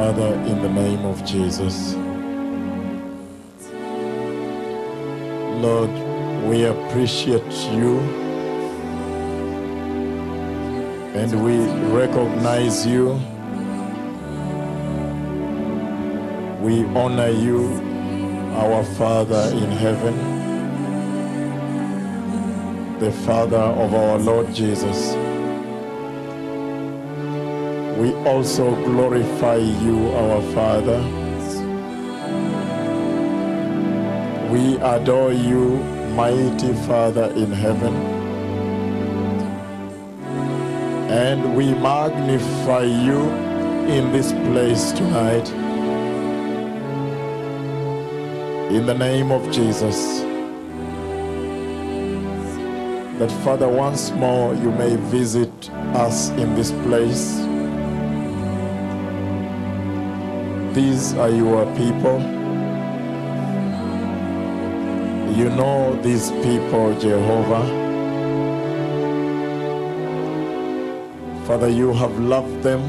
Father, in the name of Jesus. Lord, we appreciate you and we recognize you. We honor you, our Father in heaven, the Father of our Lord Jesus. We also glorify you, our Father. We adore you, mighty Father in heaven. And we magnify you in this place tonight. In the name of Jesus. That, Father, once more you may visit us in this place. These are your people. You know these people, Jehovah. Father, you have loved them.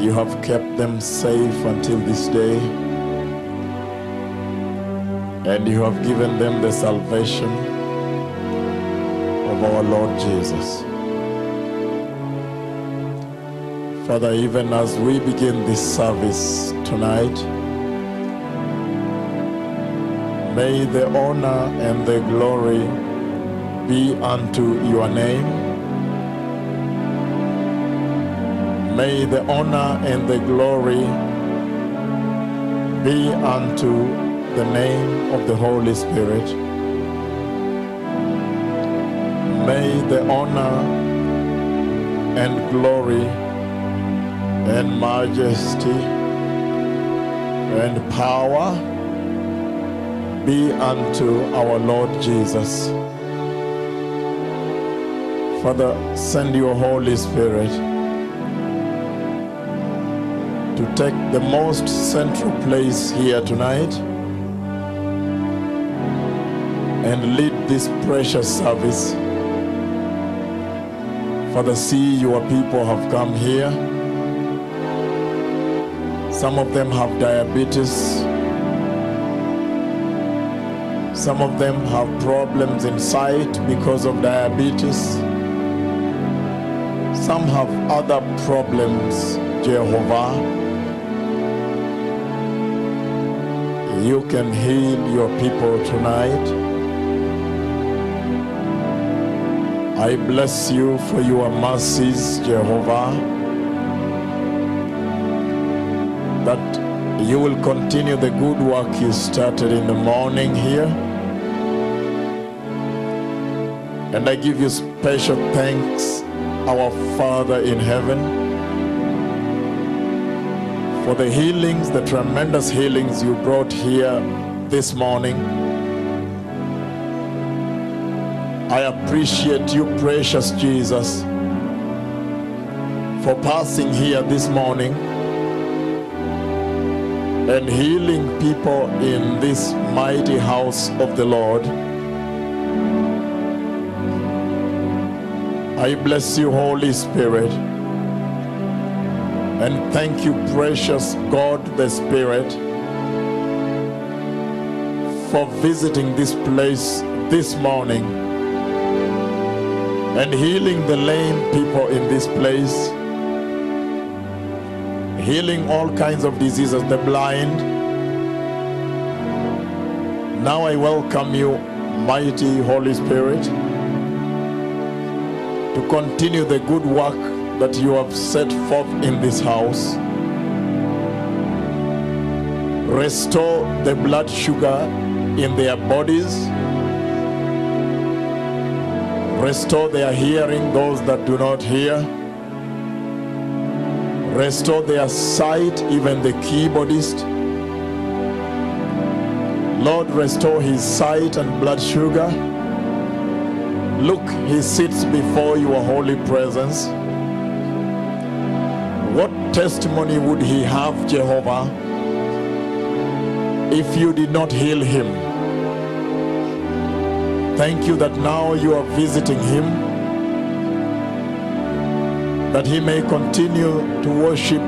You have kept them safe until this day. And you have given them the salvation of our Lord Jesus. Father, even as we begin this service tonight, may the honor and the glory be unto your name. May the honor and the glory be unto the name of the Holy Spirit. May the honor and glory and majesty and power be unto our Lord Jesus. Father, send your Holy Spirit to take the most central place here tonight and lead this precious service. Father, see your people have come here. Some of them have diabetes. Some of them have problems in sight because of diabetes. Some have other problems, Jehovah. You can heal your people tonight. I bless you for your mercies, Jehovah, that you will continue the good work you started in the morning here. And I give you special thanks, our Father in heaven, for the healings, the tremendous healings you brought here this morning. I appreciate you, precious Jesus, for passing here this morning and healing people in this mighty house of the Lord. I bless you, Holy Spirit, and thank you, precious God the Spirit, for visiting this place this morning and healing the lame people in this place, healing all kinds of diseases, the blind. Now I welcome you, mighty Holy Spirit, to continue the good work that you have set forth in this house. Restore the blood sugar in their bodies. Restore their hearing, those that do not hear. Restore their sight, even the keyboardist. Lord, restore his sight and blood sugar. Look, he sits before your holy presence. What testimony would he have, Jehovah, if you did not heal him? Thank you that now you are visiting him that he may continue to worship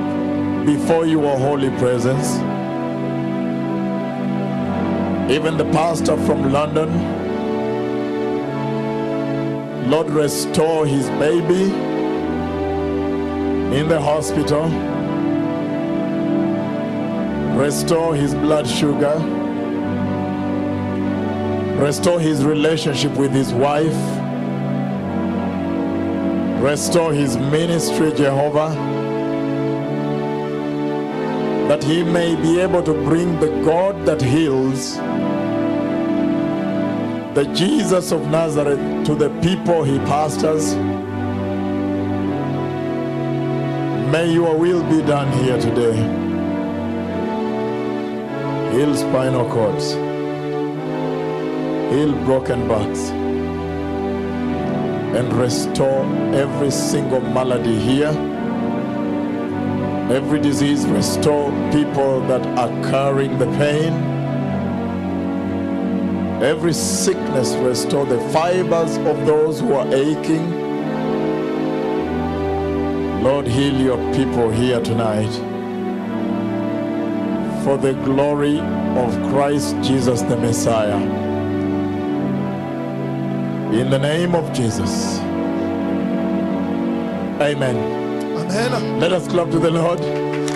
before your holy presence. Even the pastor from London, Lord, restore his baby in the hospital. Restore his blood sugar. Restore his relationship with his wife. Restore his ministry, Jehovah, that he may be able to bring the God that heals, the Jesus of Nazareth, to the people he pastors. May your will be done here today. Heal spinal cords. Heal broken backs. And restore every single malady here. Every disease, restore people that are carrying the pain. Every sickness, restore the fibers of those who are aching. Lord, heal your people here tonight. For the glory of Christ Jesus the Messiah. In the name of Jesus. Amen. Amen. Let us clap to the Lord.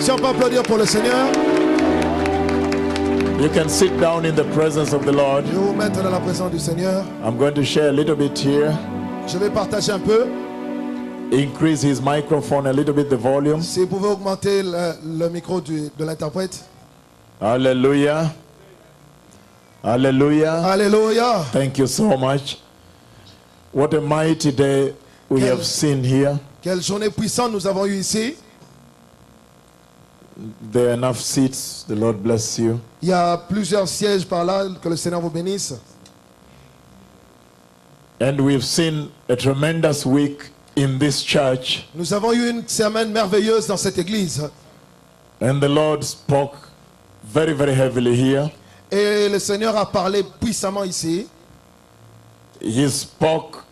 Si on peut applaudir pour le Seigneur, You can sit down in the presence of the Lord. je vais vous mettre dans la présence du Seigneur. I'm going to share a little bit here. Je vais partager un peu. Increase his microphone a little bit, the volume. Si vous pouvez augmenter le micro de l'interprète. Hallelujah. Hallelujah. Alléluia. Thank you so much. What a mighty day we have seen here. Quelle journée puissante nous avons eue ici. There are enough seats. The Lord bless you. Il y a plusieurs sièges par là. Que le Seigneur vous bénisse. And we've seen a tremendous week in this church. Nous avons eu une semaine merveilleuse dans cette église. And the Lord spoke very, very heavily here. Et le Seigneur a parlé puissamment ici. He spoke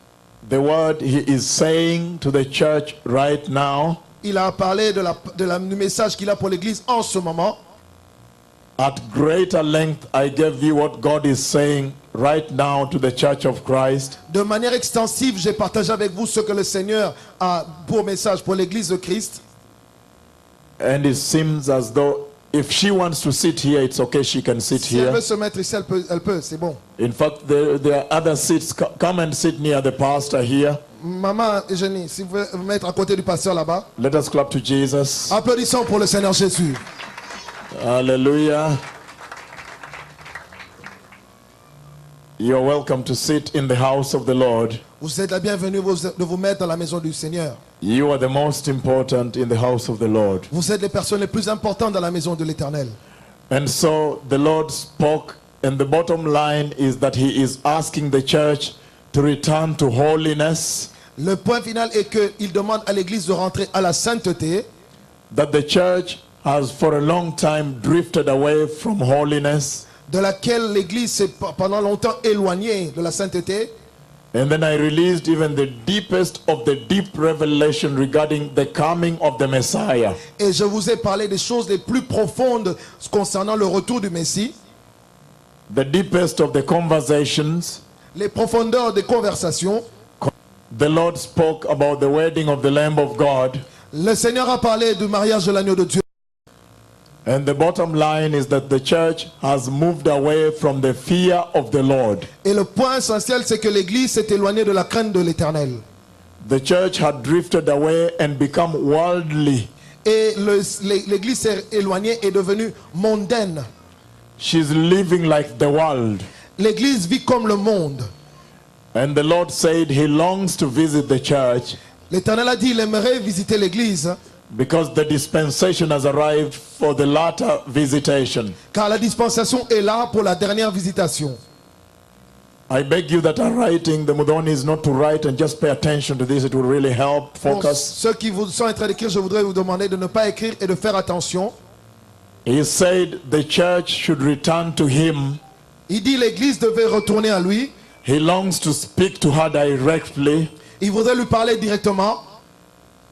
the word he is saying to the church right now. Il a parlé du message qu'il a pour l'église en ce moment. At greater length, I gave you what God is saying right now to the church of Christ. De manière extensive, j'ai partagé avec vous ce que le Seigneur a pour message pour l'église de Christ. And it seems as though if she wants to sit here, it's okay, she can sit Si elle here. veut se mettre ici, elle peut, c'est bon. In fact, there are other seats. Come and sit near the pastor here. Maman Eugénie, si vous pouvez vous mettre à côté du pasteur là-bas. Let us clap to Jesus. Applaudissons pour le Seigneur Jésus. Hallelujah. You're welcome to sit in the house of the Lord. Vous êtes la bienvenue de vous mettre dans la maison du Seigneur. You are the most important in the house of the Lord. Vous êtes les personnes les plus importantes dans la maison de l'Éternel. And so the Lord spoke, and the bottom line is that He is asking the church to return to holiness, Le point final est qu'il demande à l'église de rentrer à la sainteté. that the church has for a long time drifted away from holiness. De laquelle l'église s'est pendant longtemps éloignée de la sainteté. And then I released even the deepest of the deep revelation regarding the coming of the Messiah. Et je vous ai parlé des choses les plus profondes concernant le retour du Messie. The deepest of the conversations. Les profondeurs des conversations. The Lord spoke about the wedding of the Lamb of God. Le Seigneur a parlé du mariage de l'agneau de Dieu. And the bottom line is that the church has moved away from the fear of the Lord. Et le point essentiel, c'est que l'église s'est éloignée de la crainte de l'Éternel. The church had drifted away and become worldly. Et l'église s'est éloignée et devenue mondaine. She's living like the world. L'église vit comme le monde. And the Lord said He longs to visit the church L'Éternel a dit qu'il aimerait visiter l'église. because the dispensation has arrived for the latter visitation. Car la dispensation est là pour la dernière visitation. I beg you that are writing, the Mudhoni is not to write and just pay attention to this. It will really help Pour focus. ceux qui vous sont en train d'écrire, je voudrais vous demander de ne pas écrire et de faire attention. He said the church should return to Him. Il dit l'église devait retourner à lui. He longs to speak to her directly. Il voudrait lui parler directement.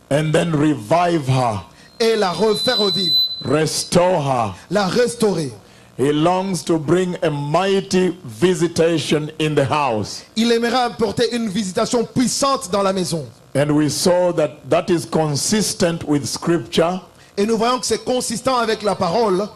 and then revive her, et la refaire revivre, restore her. la restaurer. He longs to bring a mighty visitation in the house. Il aimerait apporter une visitation puissante dans la maison. And we saw that that is consistent with scripture Et nous voyons que c'est consistant avec la parole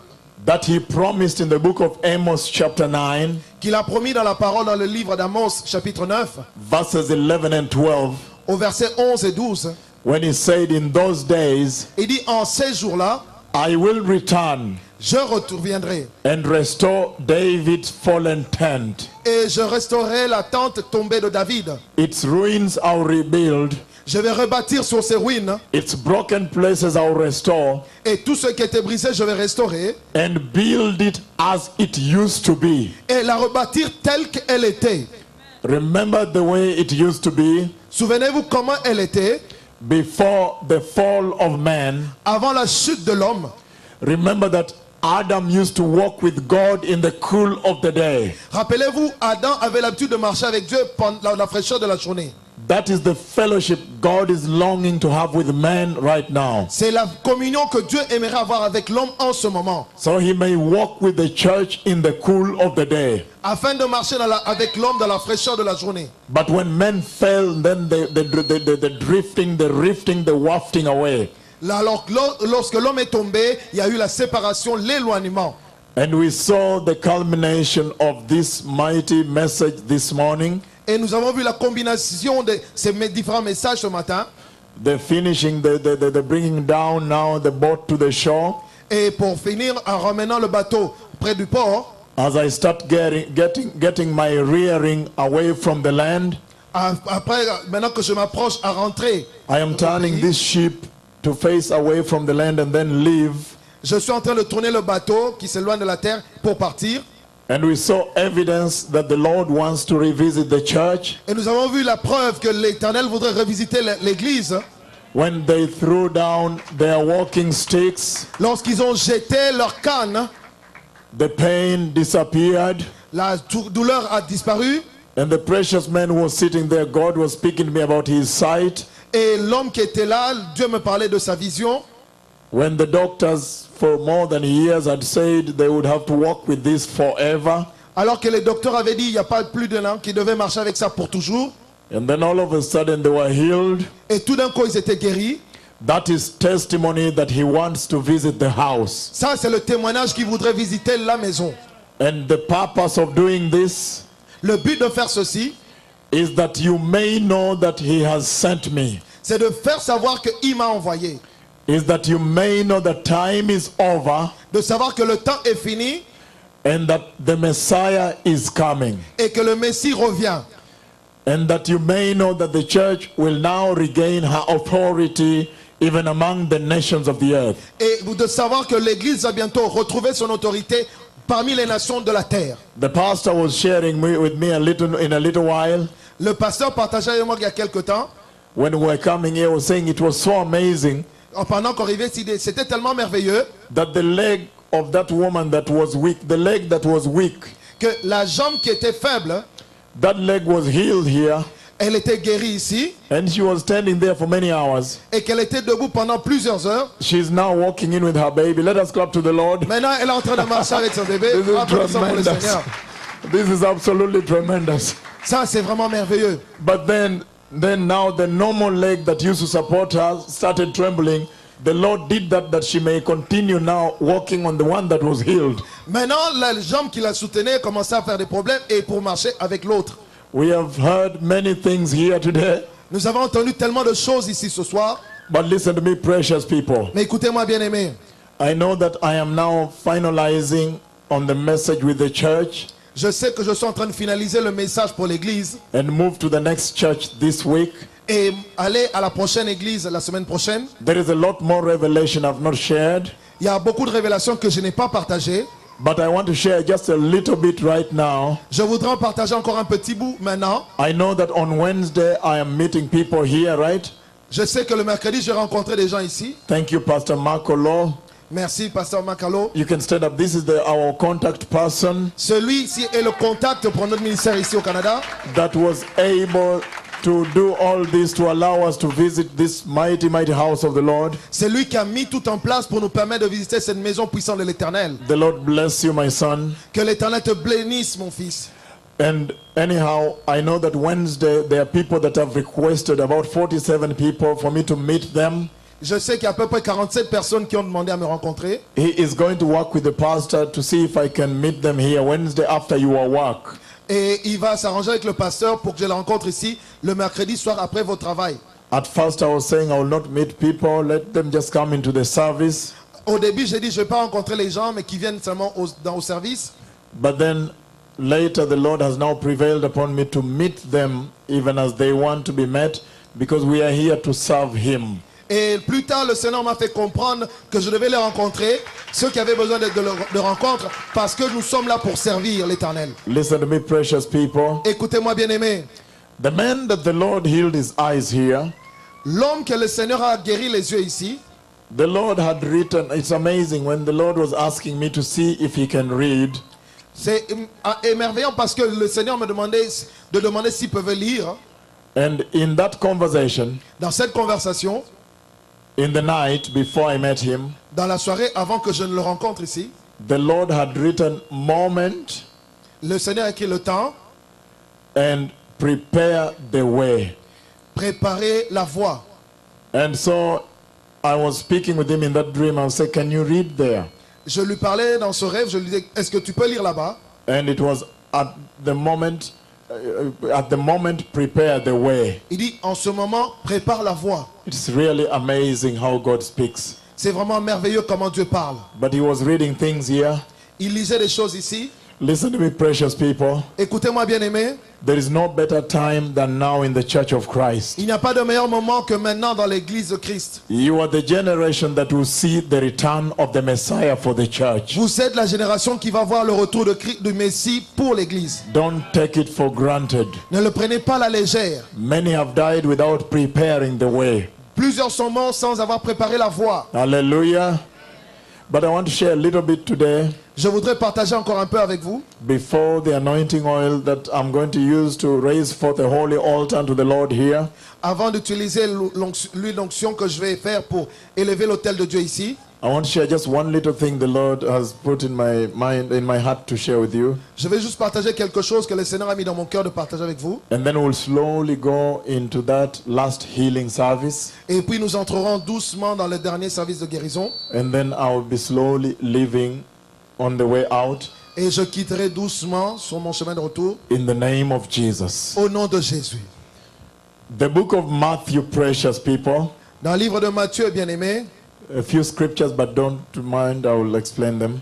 that he promised in the book of Amos chapter 9, qu'il a promis dans la parole dans le livre d'Amos chapitre 9 verses 11 and 12, au verset 11 et 12. when he said, in those days, Il dit en ces jours-là, I will return je reviendrai and restore David's fallen tent. et je restaurerai la tente tombée de David. Its ruins I'll rebuild, Je vais rebâtir sur ses ruines its broken places I'll restore, et tout ce qui était brisé, je vais restaurer and build it as it used to be. et la rebâtir telle qu'elle était. Remember the way it used to be Souvenez-vous comment elle était before the fall of man. avant la chute de l'homme. Remember that Adam used to walk with God in the cool of the day. Rappelez-vous, Adam avait l'habitude de marcher avec Dieu pendant la fraîcheur de la journée. That is the fellowship God is longing to have with man right now. C'est la communion que Dieu aimerait avoir avec l'homme en ce moment. So he may walk with the church in the cool of the day. Afin de marcher avec l'homme dans la fraîcheur de la journée. But when men fell, then the drifting, the rifting, the wafting away. Alors, lorsque l'homme est tombé, il y a eu la séparation, l'éloignement. And we saw the culmination of this mighty message this morning. Et nous avons vu la combinaison de ces différents messages ce matin. The finishing, the bringing down now the boat to the shore. Et pour finir, en ramenant le bateau près du port, As I start getting my rearing away from the land, après, maintenant que je m'approche à rentrer, I am turning this ship to face away from the land and then leave. je suis en train de tourner le bateau qui s'éloigne de la terre pour partir. And we saw evidence that the Lord wants to revisit the church Et nous avons vu la preuve que l'Éternel voudrait revisiter l'église when they threw down their walking sticks. lorsqu'ils ont jeté leur canne. The pain disappeared, La douleur a disparu and the precious man who was sitting there, God was speaking to me about his sight. et l'homme qui était là, Dieu me parlait de sa vision. When the doctors for more than years had said they would have to walk with this forever, Alors que les docteurs avaient dit il n'y a pas plus d'un an qui devait marcher avec ça pour toujours. and then all of a sudden they were healed. Et tout d'un coup ils étaient guéris. That is testimony that he wants to visit the house. Ça c'est le témoignage qu'il voudrait visiter la maison. And the purpose of doing this Le but de faire ceci, is that you may know that he has sent me. c'est de faire savoir qu'il m'a envoyé. Is that you may know that time is over De savoir que le temps est fini and that the Messiah is coming. et que le Messie revient. And that you may know that the church will now regain her authority even among the nations of the earth. Et de savoir que l'Église va bientôt retrouver son autorité parmi les nations de la terre. The pastor was sharing with me in a little while. Le pasteur partageait avec moi il y a quelque temps, When we were coming here, was saying it was so amazing pendant qu'on arrivait, c'était tellement merveilleux that the leg of that woman that was weak, the leg that was weak, que la jambe qui était faible, that leg was healed here, elle était guérie ici and she was standing there for many hours. et qu'elle était debout pendant plusieurs heures. She's now walking in with her baby. Let us clap to the Lord. Maintenant, elle est en train de marcher avec son bébé. This is Applaudissons pour le tremendous. Seigneur. This is absolutely tremendous. Ça, c'est vraiment merveilleux. But then now the normal leg that used to support her started trembling. The Lord did that she may continue now walking on the one that was healed. Maintenant, la jambe qui la soutenait commençait à faire des problèmes et pour marcher avec l'autre. We have heard many things here today. Nous avons entendu tellement de choses ici ce soir. But listen to me, precious people. Mais écoutez-moi, bien-aimés. I know that I am now finalizing on the message with the church Je sais que je suis en train de finaliser le message pour l'église and move to the next church this week. et aller à la prochaine église la semaine prochaine. There is a lot more revelation I've not shared, Il y a beaucoup de révélations que je n'ai pas partagées. but I want to share just a little bit right now. Je voudrais en partager encore un petit bout maintenant. I know that on Wednesday I am meeting people here, right? Je sais que le mercredi, j'ai rencontré des gens ici. Thank you, Pastor Marco Law. Merci, Pasteur Makalo. You can stand up. This is our contact person Celui-ci est le contact pour notre ministère ici au Canada. that was able to do all this to allow us to visit this mighty, mighty house of the Lord. C'est lui qui a mis tout en place pour nous permettre de visiter cette maison puissante de l'Éternel. The Lord bless you, my son. Que l'Éternel te bénisse, mon fils. And anyhow, I know that Wednesday there are people that have requested, about 47 people, for me to meet them. Je sais qu'il y a à peu près 47 personnes qui ont demandé à me rencontrer. He is going to work with the pastor to see if I can meet them here Wednesday after your work. Et il va s'arranger avec le pasteur pour que je les rencontre ici le mercredi soir après votre travail. At first I was saying I will not meet people, let them just come into the service. Au début, j'ai dit je ne vais pas rencontrer les gens, mais qui viennent seulement au service. But then later the Lord has now prevailed upon me to meet them even as they want to be met, because we are here to serve Him. Et plus tard, le Seigneur m'a fait comprendre que je devais les rencontrer, ceux qui avaient besoin de rencontre, parce que nous sommes là pour servir l'Éternel. Listen to me, precious people. Écoutez-moi, bien-aimés. The man that the Lord healed his eyes here, L'homme que le Seigneur a guéri les yeux ici, the Lord had written, it's amazing, when the Lord was asking me to see if he can read, c'est émerveillant parce que le Seigneur me demandait de demander s'il pouvait lire. and in that conversation, Dans cette conversation, in the night before I met him, dans la soirée avant que je ne le rencontre ici, the Lord had written moment le Seigneur a écrit le temps, and prepare the way. préparer la voie. And so I was speaking with him in that dream. I said, can you read there? Je lui parlais dans ce rêve, je lui disais, est-ce que tu peux lire là-bas? And it was at the moment, prepare the way. Il dit, en ce moment, prépare la voie. It's really amazing how God speaks. C'est vraiment merveilleux comment Dieu parle. But he was reading things here. Il lisait des choses ici. Listen to me, precious people. Écoutez-moi, bien-aimés. There is no better time than now in the Church of Christ. Il n'y a pas de meilleur moment que maintenant dans l'église de Christ. You are the generation that will see the return of the Messiah for the church. Vous êtes la génération qui va voir le retour du Messie pour l'église. Don't take it for granted. Ne le prenez pas à la légère. Many have died without preparing the way. Plusieurs sont morts sans avoir préparé la voie. Hallelujah. But I want to share a little bit today Je voudrais partager encore un peu avec vous. before the anointing oil that I'm going to use to raise forth a holy altar unto the Lord here. Avant d'utiliser l'huile d'onction que je vais faire pour élever l'autel de Dieu ici. I want to share just one little thing the Lord has put in my mind, in my heart to share with you. Je vais juste partager quelque chose que le Seigneur a mis dans mon cœur de partager avec vous. And then we'll slowly go into that last healing service. Et puis nous entrerons doucement dans le dernier service de guérison. And then I'll be slowly leaving on the way out Et je quitterai doucement sur mon chemin de retour in the name of Jesus. au nom de Jésus. The book of Matthew, precious people. Dans le livre de Matthieu, bien-aimé, A few scriptures, but don't mind, I will explain them.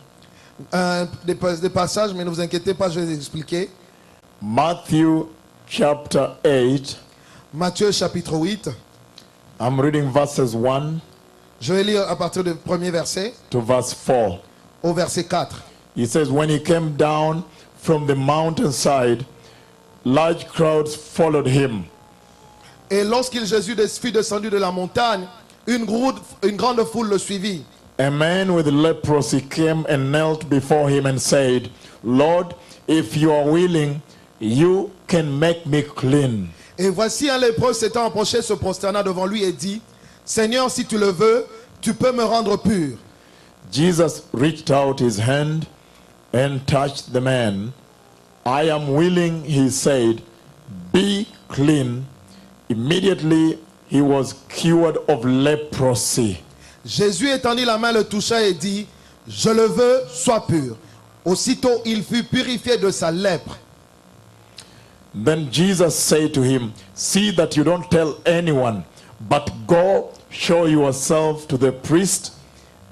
des passages, mais ne vous inquiétez pas, je vais les expliquer. Matthew chapter 8. Matthieu chapitre 8. I'm reading verses 1 Je vais lire à partir du premier verset to verse 4. au verset 4. He says, when he came down from the mountainside, large crowds followed him. Et lorsqu'il Jésus fut descendu de la montagne, une grande foule le suivit. A man with leprosy came and knelt before him and said, Lord, if you are willing, you can make me clean. Et voici un lépreux s'étant approché, se prosterna devant lui et dit, Seigneur, si tu le veux, tu peux me rendre pur. Jesus reached out his hand and touched the man. I am willing, he said, be clean. Immediately he was cured of leprosy. Jésus étendit la main, le toucha et dit, je le veux, sois pur. Aussitôt il fut purifié de sa lèpre. Then Jesus said to him, see that you don't tell anyone, but go show yourself to the priest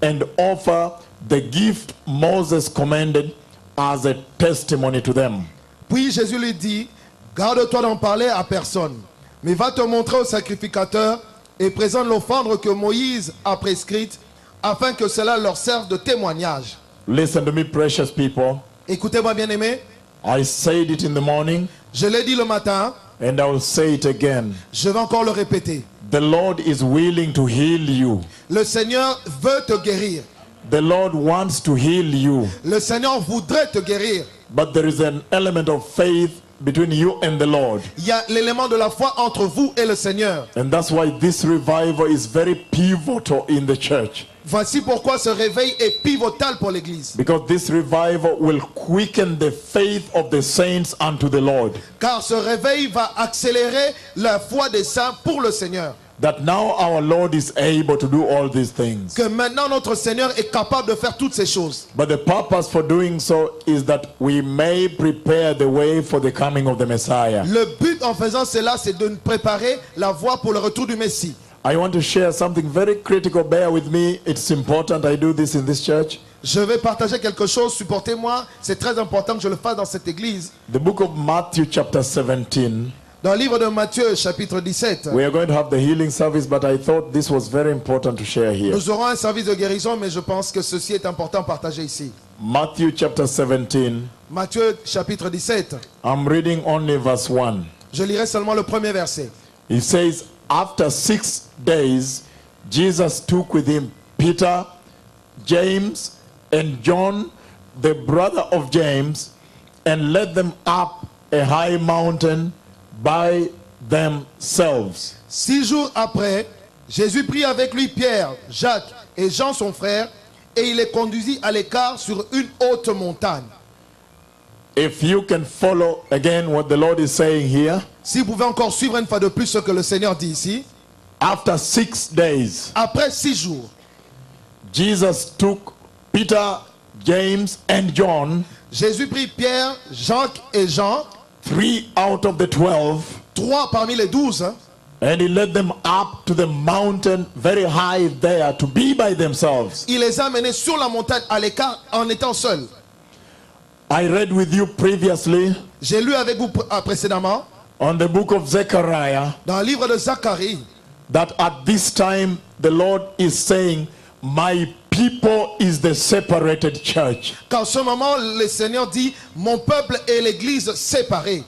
and offer the gift Moses commanded as a testimony to them. Puis Jésus lui dit, garde-toi d'en parler à personne, mais va te montrer au sacrificateur et présente l'offrande que Moïse a prescrite, afin que cela leur serve de témoignage. Listen to me, precious people. Écoutez-moi, bien-aimés, I said it in the morning, je l'ai dit le matin, and I will say it again. je vais encore le répéter. The Lord is willing to heal you. Le Seigneur veut te guérir. The Lord wants to heal you. Le Seigneur voudrait te guérir. But there is an element of faith between you and the Lord. Il y a l'élément de la foi entre vous et le Seigneur. And that's why this revival is very pivotal in the church. Voici pourquoi ce réveil est pivotal pour l'Église. Because this revival will quicken the faith of the saints unto the Lord. Car ce réveil va accélérer la foi des saints pour le Seigneur. That now our Lord is able to do all these things. Que maintenant notre Seigneur est capable de faire toutes ces choses. But the purpose for doing so is that we may prepare the way for the coming of the Messiah. Le but en faisant cela, c'est de préparer la voie pour le retour du Messie. I want to share something very critical. Bear with me. It's important I do this in this church. Je vais partager quelque chose, supportez-moi. C'est très important que je le fasse dans cette église. The book of Matthew chapter 17. Dans le livre de Matthieu, chapitre 17, We are going to have the healing service, but I thought this was very important to share here. nous aurons un service de guérison, mais je pense que ceci est important à partager ici. Matthew chapter 17. Matthieu, chapitre 17. I'm reading only verse 1. Je lirai seulement le premier verset. It says, after 6 days, Jesus took with him Peter, James, and John, the brother of James, and led them up a high mountain by themselves. 6 jours après, Jésus prit avec lui Pierre, Jacques et Jean son frère, et il les conduisit à l'écart sur une haute montagne. If you can follow again what the Lord is saying here, Si vous pouvez encore suivre une fois de plus ce que le Seigneur dit ici, after 6 days, après 6 jours, Jesus took Peter, James, and John, Jésus prit Pierre, Jacques et Jean, 3 out of the 12, 3 parmi les 12, and he led them up to the mountain very high there to be by themselves. il les a menés sur la montagne à l'écart en étant seuls. I read with you previously J'ai lu avec vous précédemment on the book of Zechariah dans le livre de Zacharie that at this time the Lord is saying, my people is the separated church. qu'en ce moment le Seigneur dit mon peuple et l'église séparés.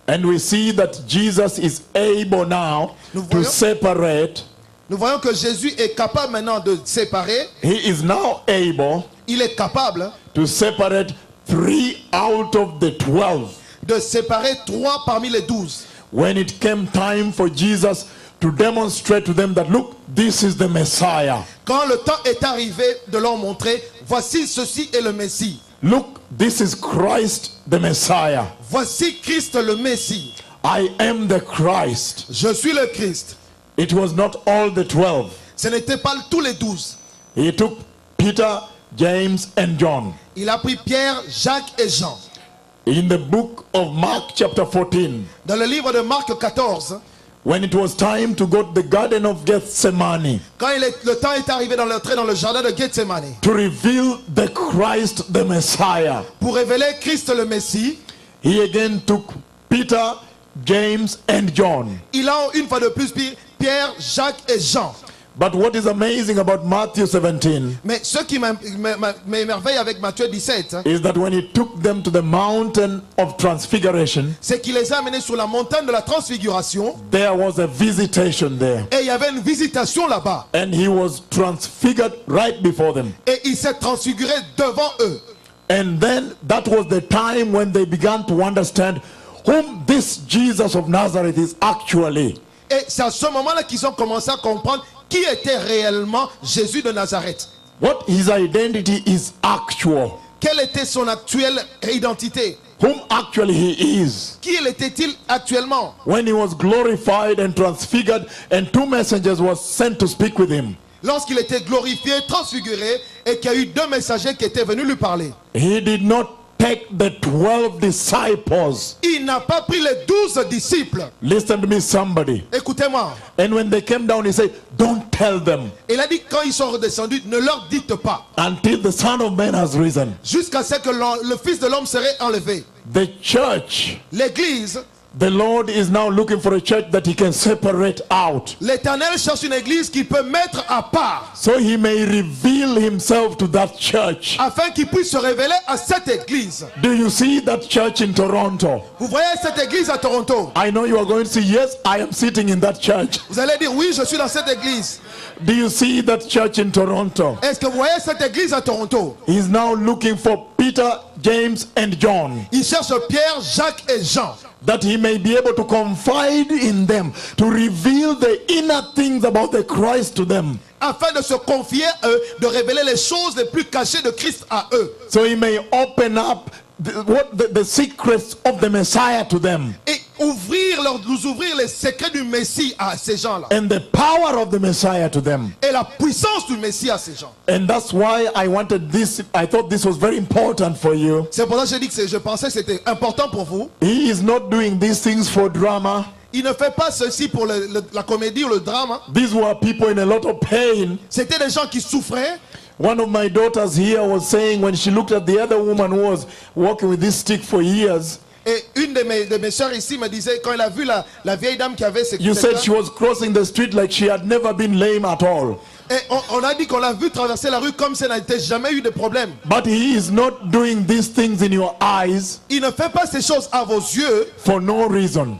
And we see that Jesus is able now Nous to voyons- separate. Nous voyons que Jésus est capable maintenant de séparer. He is now able Il est capable to separate 3 out of the 12. de séparer 3 parmi les 12. When it came time for Jesus to demonstrate to them that, look, this is the Messiah. Quand le temps est arrivé de leur montrer, voici ceci est le Messie. Look, this is Christ the Messiah. Voici Christ le Messie. I am the Christ. Je suis le Christ. It was not all the 12. Ce n'était pas tous les 12. He took Peter, James, and John. Il a pris Pierre, Jacques et Jean. In the book of Mark chapter 14, Dans le livre de Marc 14, when it was time to go to the Garden of Gethsemane quand le temps est arrivé d'entrer dans le jardin de Gethsemane to reveal the Christ the Messiah, pour révéler Christ le Messie, he again took Peter, James, and John. il a une fois de plus pris Pierre, Jacques et Jean. But what is amazing about Matthew 17 Mais ce qui m'émerveille avec Matthieu 17, is that when he took them to the mountain of transfiguration, c'est qu'il les a amenés sur la montagne de la transfiguration there was a visitation there. et il y avait une visitation là-bas. And he was transfigured right before them. Et il s'est transfiguré devant eux. And then that was the time when they began to understand whom this Jesus of Nazareth is actually. Et c'est à ce moment-là qu'ils ont commencé à comprendre qui était réellement Jésus de Nazareth. What his identity is actual. Quelle était son actuelle identité? Whom actually he is. Qui était-il actuellement? When he was glorified and transfigured and 2 messengers were sent to speak with him. Lorsqu'il était glorifié, transfiguré et qu'il y a eu 2 messagers qui étaient venus lui parler. He did not take the 12 disciples. Il n'a pas pris les 12 disciples. Listen to me, somebody. Écoutez-moi. And when they came down, he said, don't tell them Il a dit quand ils sont redescendus, ne leur dites pas. until the Son of Man has risen. Jusqu'à ce que le Fils de l'homme serait enlevé. The church, L'église, the Lord is now looking for a church that he can separate out, l'Éternel cherche une église qu'il peut mettre à part. so he may reveal himself to that church. Afin qu'il puisse se révéler à cette église. Do you see that church in Toronto? Vous voyez cette église à Toronto? I know you are going to say, yes, I am sitting in that church. Vous allez dire, oui, je suis dans cette église. Do you see that church in Toronto? Est-ce que vous voyez cette église à Toronto? He's now looking for Peter, James, and John, Il cherche Pierre, Jacques et Jean. that he may be able to confide in them, to reveal the inner things about the Christ to them, Afin de se confier à eux, de révéler les choses les plus cachées de Christ à eux. so he may open up the secrets of the Messiah to them, Et nous ouvrir les secrets du Messie à ces gens-là. and the power of the Messiah to them. Et la puissance du Messie à ces gens. And that's why I wanted this. I thought this was very important for you. C'est pour ça que j'ai dit que je pensais que c'était important pour vous. He is not doing these things for drama. Il ne fait pas ceci pour la comédie ou le drame. Hein. These were people in a lot of pain. C'était des gens qui souffraient. One of my daughters here was saying when she looked at the other woman who was walking with this stick for years, Et une de mes soeurs ici me disait, quand elle a vu la vieille dame qui avait you said she was crossing the street like she had never been lame at all. et on a dit qu'on l'a vu traverser la rue comme si elle n'avait jamais eu de problème. But he is not doing these things in your eyes Il ne fait pas ces choses à vos yeux for no reason.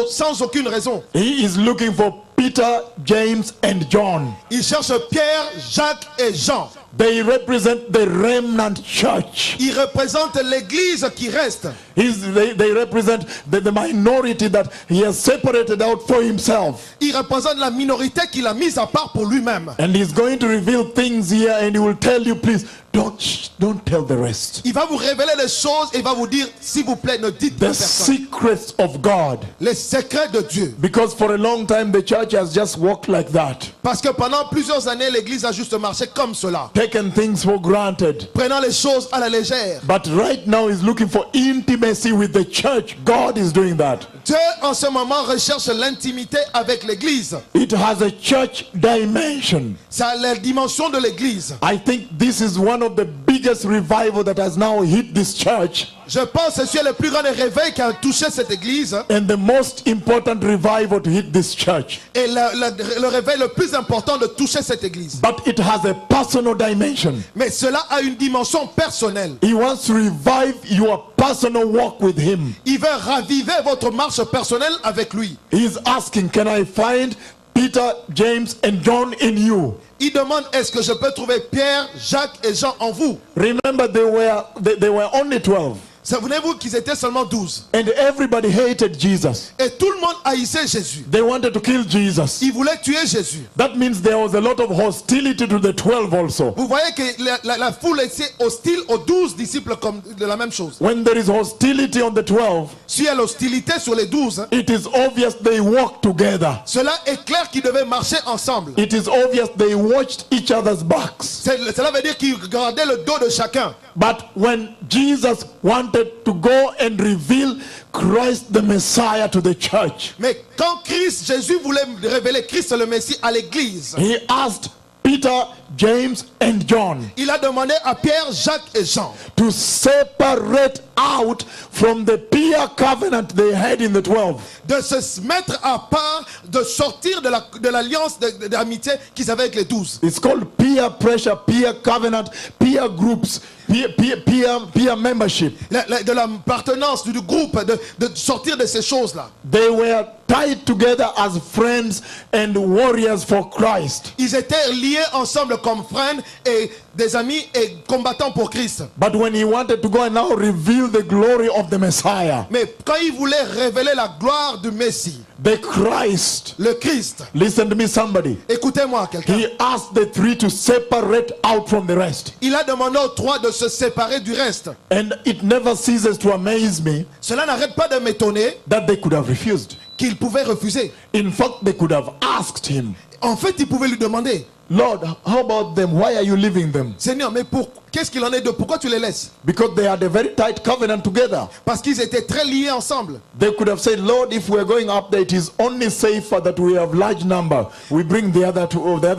sans aucune raison. He is looking for Peter, James, and John. Il cherche Pierre, Jacques et Jean. They represent the remnant church. Ils représentent l'église qui reste. They represent the minority that he has separated out for himself. Ils représentent la minorité qu'il a mise à part pour lui-même. And he's going to reveal things here and he will tell you, please, don't tell the rest. Il va vous révéler les choses et il va vous dire, s'il vous plaît, ne dites pas à The personne. secrets of God. Les secrets de Dieu. Because for a long time the church has just walked like that. Parce que pendant plusieurs années, l'église a juste marché comme cela. Taken things for granted. Prenant les choses à la légère. But right now he's looking for intimacy with the church. God is doing that. Dieu, en ce moment, recherche l'intimité avec l'église. It has a church dimension. C'est la dimension de l'église. I think this is one of the biggest revival that has now hit this church. Je pense que c'est le plus grand réveil qui a touché cette église. And the most important revival to hit this church. Et le réveil le plus important de toucher cette église. But it has a personal dimension. Mais cela a une dimension personnelle. He wants to revive your personal walk with him. Il veut raviver votre marche personnelle avec lui. He's asking, can I find Peter, James, and John in you? Il demande, est-ce que je peux trouver Pierre, Jacques et Jean en vous? Remember, they were only 12. Souvenez-vous qu'ils étaient seulement 12. And everybody hated Jesus. Et tout le monde haïssait Jésus. They wanted to kill Jesus. Ils voulaient tuer Jésus. That means there was a lot of hostility to the 12 also. Vous voyez que la foule était hostile aux 12 disciples comme de la même chose. When there is hostility on the 12, S'il y a l'hostilité sur les 12, it is obvious they walk together. cela est clair qu'ils devaient marcher ensemble. It is obvious they watched each other's backs. Cela veut dire qu'ils regardaient le dos de chacun. But when Jesus wanted to go and reveal Christ the Messiah to the church, Mais quand Jésus voulait révéler Christ le Messie à l'église, he asked Peter, James, and John il a demandé à Pierre, Jacques et Jean to separate out from the peer covenant they had in the 12. de se mettre à part, de sortir de l'alliance d'amitié qu'ils avaient avec les 12. It's called peer pressure, peer covenant, peer groups, peer membership. De l'appartenance du groupe, de sortir de ces choses-là. They were tied together as friends and warriors for Christ. Ils étaient liés ensemble comme frères et des amis et combattants pour Christ. But when he wanted to go and now reveal the glory of the Messiah, Mais quand il voulait révéler la gloire du Messie, the Christ, le Christ, listen to me somebody, écoutez-moi quelqu'un, he asked the three to separate out from the rest. il a demandé aux 3 de se séparer du reste. And it never ceases to amaze me Cela n'arrête pas de m'étonner that they could have refused. qu'il pouvait refuser. In fact, they could have asked him, En fait, il pouvait lui demander, Lord, how about them? Why are you leaving them? Seigneur, mais qu'est-ce qu'il en est de pourquoi tu les laisses? Because they had a very tight covenant together. Parce qu'ils étaient très liés ensemble. They could have said, Lord, if we're going up there, it is only safer that we have large number. We bring the other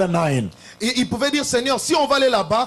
9. Et il pouvait dire, Seigneur, si on va aller là-bas,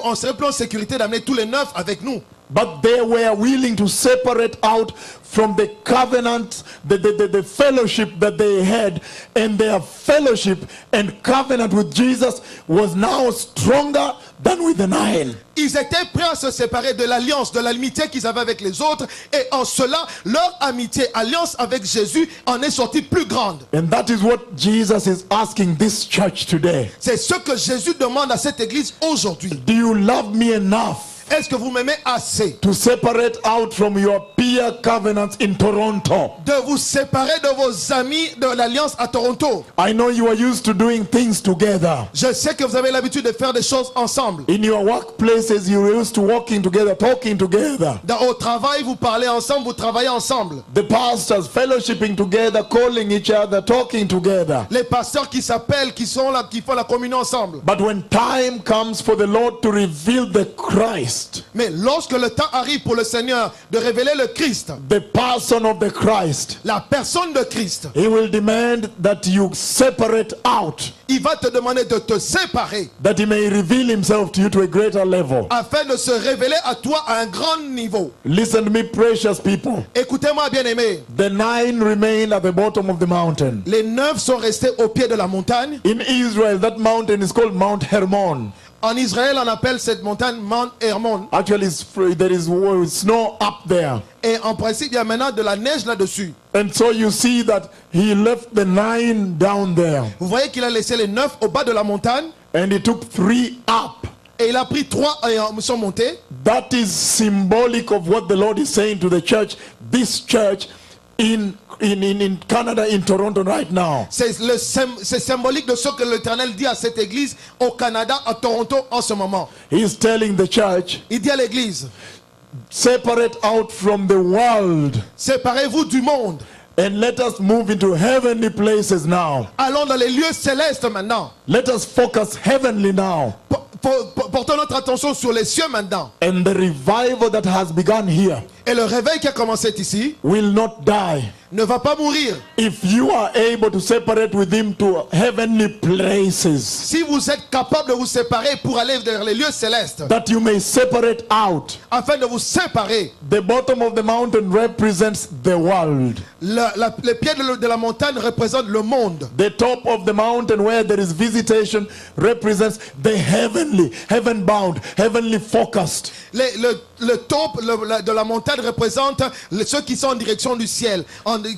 on serait plus en sécurité d'amener tous les 9 avec nous. But they were willing to separate out from the covenant, the fellowship that they had, and their fellowship and covenant with Jesus was now stronger than with the 9. Ils étaient prêts à se séparer de l'alliance, de l'amitié qu'ils avaient avec les autres, et en cela, leur amitié, alliance avec Jésus en est sortie plus grande. And that is what Jesus is asking this church today. C'est ce que Jésus demande à cette église aujourd'hui. Do you love me enough Est-ce que vous m'aimez assez to separate out from your peer covenants in Toronto? de vous séparer de vos amis de l'Alliance à Toronto? I know you are used to doing things together. Je sais que vous avez l'habitude de faire des choses ensemble. In your workplaces, you're used to walking together, talking together. Au travail, vous parlez ensemble, vous travaillez ensemble. The pastors fellowshipping together, calling each other, talking together. Les pasteurs qui s'appellent, qui sont là, qui font la communion ensemble. But when time comes for the Lord to reveal the Christ, Mais lorsque le temps arrive pour le Seigneur de révéler le Christ, the person of the Christ, la personne de Christ, He will demand that you separate out, il va te demander de te séparer that He may reveal Himself to you to a greater level. afin de se révéler à toi à un grand niveau. Listen to me, precious people. Écoutez-moi, bien-aimés. The 9 remained at the bottom of the mountain. Les 9 sont restés au pied de la montagne. In Israel, that mountain is called Mount Hermon. En Israël, on appelle cette montagne Mount Hermon. Actually, there is snow up there. Et en principe, il y a maintenant de la neige là-dessus. And so you see that he left the 9 down there. Vous voyez qu'il a laissé les 9 au bas de la montagne. And he took 3 up. Et il a pris 3 et sont montés. That is symbolic of what the Lord is saying to the church. This church in Canada, in Toronto right now. C'est symbolique de ce que l'Éternel dit à cette église au Canada, à Toronto en ce moment. He is telling the church, Il dit à l'église, separate out from the world séparez-vous du monde. and let us move into heavenly places now. Allons dans les lieux célestes maintenant. Let us focus heavenly now. Portons notre attention sur les cieux maintenant. And the revival that has begun here Et le réveil qui a commencé ici will not die. ne va pas mourir. If you are able to separate with him to heavenly places, Si vous êtes capable de vous séparer pour aller vers les lieux célestes, that you may separate out. afin de vous séparer, The bottom of the mountain represents the world. les pieds de la montagne représentent le monde. The top of the mountain where there is visitation represents the heavenly, heaven-bound, heavenly focused. Le top de la montagne représente ceux qui sont en direction du ciel,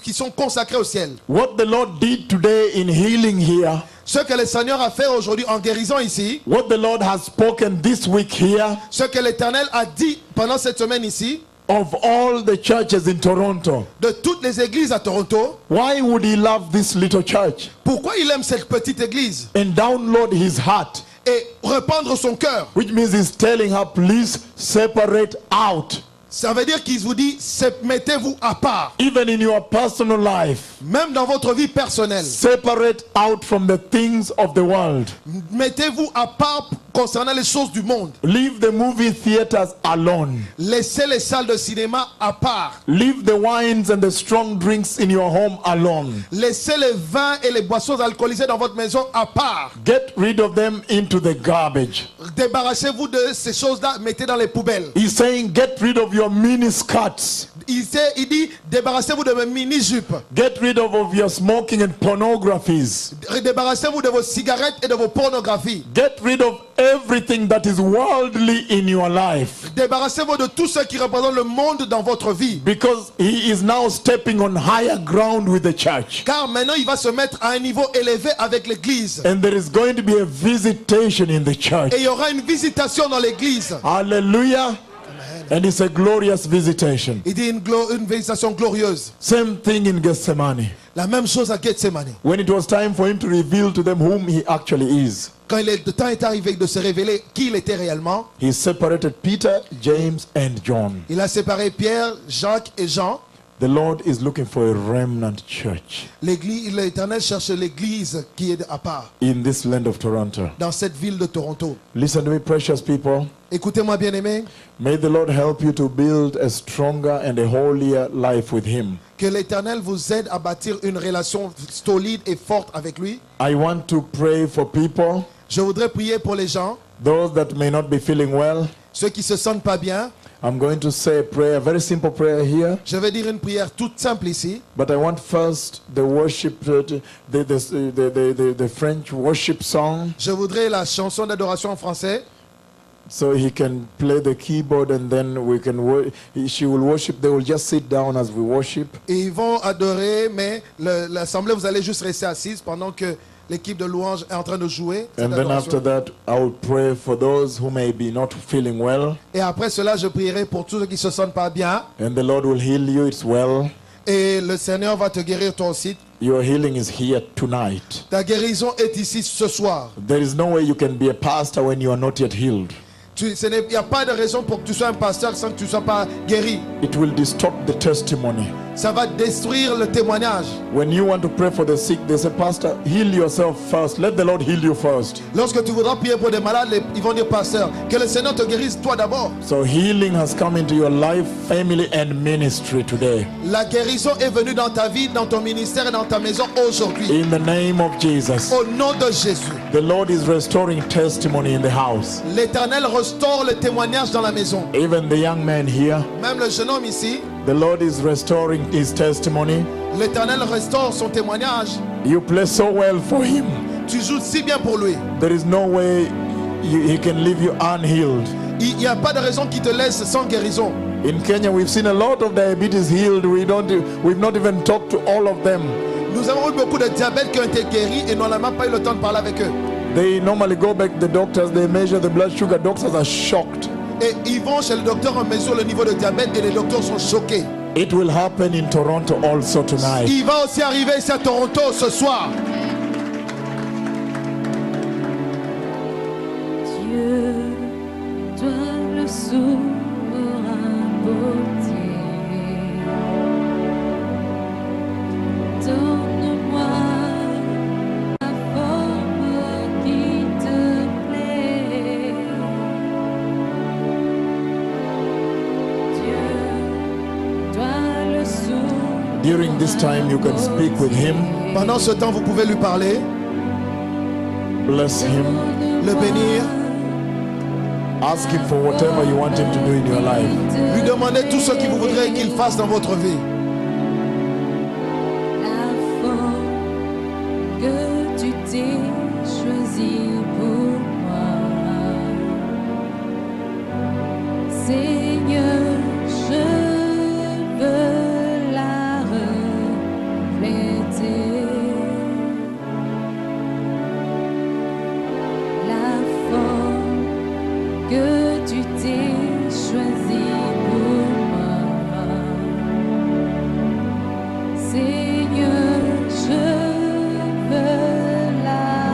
qui sont consacrés au ciel. What the Lord did today in healing here, Ce que le Seigneur a fait aujourd'hui en guérison ici, what the Lord has spoken this week here, ce que l'Éternel a dit pendant cette semaine ici, of all the churches in Toronto, de toutes les églises à Toronto, why would he love this little church pourquoi il aime cette petite église and download his heart? et répandre son cœur? Which means he's telling her, please separate out. Ça veut dire qu'il vous dit, mettez-vous à part. Even in your personal life, Même dans votre vie personnelle, separate out from the things of the world. mettez-vous à part concernant les choses du monde. Leave the movie theaters alone. Laissez les salles de cinéma à part. Leave the wines and the strong drinks in your home alone. Laissez les vins et les boissons alcoolisées dans votre maison à part. Get rid of them into the garbage. Débarrassez-vous de ces choses-là, mettez dans les poubelles. He's saying, get rid of your mini skirts. Il dit, débarrassez-vous de mes mini-jupes. Get rid of your smoking and pornographies. Débarrassez-vous de vos cigarettes et de vos pornographies. Get rid of everything that is worldly in your life. Débarrassez-vous de tout ce qui représente le monde dans votre vie. Because he is now stepping on higher ground with the church. Car maintenant, il va se mettre à un niveau élevé avec l'église. And there is going to be a visitation in the church. Et il y aura une visitation dans l'église. Hallelujah. And it's a glorious visitation. Il dit une visitation glorieuse. Same thing in Gethsemane. La même chose à Gethsemane. When it was time for him to reveal to them whom he actually is, Quand le temps est arrivé de se révéler qui il était réellement, he separated Peter, James, and John. il a séparé Pierre, Jacques et Jean. The Lord is looking for a remnant church L'Éternel cherche l'église qui est à part in this land of Toronto. dans cette ville de Toronto. Listen to me, precious people. Écoutez-moi, bien-aimés. May the Lord help you to build a stronger and a holier life with him. Que l'Éternel vous aide à bâtir une relation solide et forte avec lui. I want to pray for people, Je voudrais prier pour les gens, those that may not be feeling well. ceux qui se sentent pas bien. I'm going to say a prayer, a very simple prayer here. Je vais dire une prière toute simple ici. But I want first the worship, the French worship song, Je voudrais la chanson d'adoration en français. so he can play the keyboard and then we can. She will worship. They will just sit down as we worship. Et ils vont adorer, mais l'assemblée, vous allez juste rester assise pendant que l'équipe de louange est en train de jouer. cette And then adoration. after that, I will pray for those who may be not feeling well. Et après cela, je prierai pour tous ceux qui se sentent pas bien. And the Lord will heal you. It's well. Et le Seigneur va te guérir toi aussi. Your healing is here tonight. Ta guérison est ici ce soir. There is no way you can be a pastor when you are not yet healed. Il n'y a pas de raison pour que tu sois un pasteur sans que tu ne sois pas guéri. It will distort the testimony. Ça va détruire le témoignage. When you want to pray for the sick, they say, Pastor, heal yourself first. Let the Lord heal you first. Lorsque tu voudras prier pour des malades, ils vont dire, pasteur, que le Seigneur te guérisse toi d'abord. So healing has come into your life, family, and ministry today. La guérison est venue dans ta vie, dans ton ministère et dans ta maison aujourd'hui. In the name of Jesus. Au nom de Jésus. The Lord is restoring testimony in the house. L'Éternel restaure le témoignage dans la maison. Even the young man here, Même le jeune homme ici, the Lord is restoring his testimony. l'Éternel restaure son témoignage. You play so well for him. Tu joues si bien pour lui. There is no way he can leave you unhealed. Il n'y a pas de raison qu'il te laisse sans guérison. In Kenya, we've seen a lot of diabetes healed. We've not even talked to all of them. Nous avons eu beaucoup de diabètes qui ont été guéris et nous n'avons même pas eu le temps de parler avec eux. They normally go back to the doctors, they measure the blood sugar. Doctors are shocked. Et ils vont chez le docteur, on mesure le niveau de diabète et les docteurs sont choqués. It will happen in Toronto also tonight. Il va aussi arriver ici à Toronto ce soir. Dieu, toi le souverain potier, donne-moi la forme qui te plaît. Dieu, toi le souverain. During this time, you can speak with him, Pendant ce temps, vous pouvez lui parler, bless him, le bénir, ask him for whatever you want him to do in your life. lui demander tout ce que vous voudrez qu'il fasse dans votre vie. La forme que tu t'es choisie pour moi, Seigneur, je veux la refléter. La forme que tu t'es choisie pour moi, Seigneur, je veux la